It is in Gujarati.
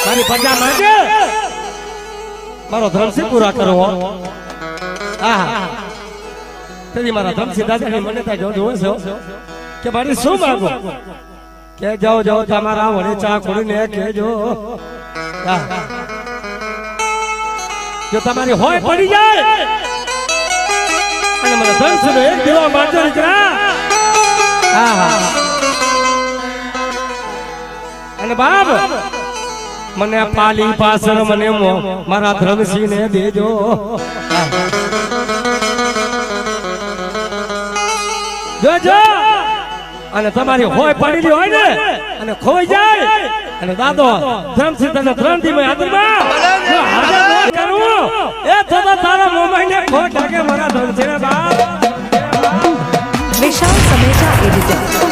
મારી પ્રજા માંગે મારો ધર્મસિંહ પૂરા કરો હા તેથી મારા ધર્મસિંહ દાદાની મને ત્યાં જોવે છે કે મારી શું માંગો કે જાઓ જાઓ તમારા વડે ચા ખોડીને કહેજો જો તમારી હોય પડી જાય અને મને ધર્મસિંહનો એક દીવો મારજો દીકરા હા હા અને બાપ મને પાલી પાછળ મને મારા ધર્મસિંહ ને દેજો જોજો અને તમારી હોય પડેલી હોય ને અને ખોઈ જાય અને દાદો ધર્મસિંહ તને 3 દી માં આદરમાં કરું એ તો તારા મોમાઈ ને ખોટ લાગે મારા ધર્મસિંહ બાપ વિશાલ સમેટા એડિટર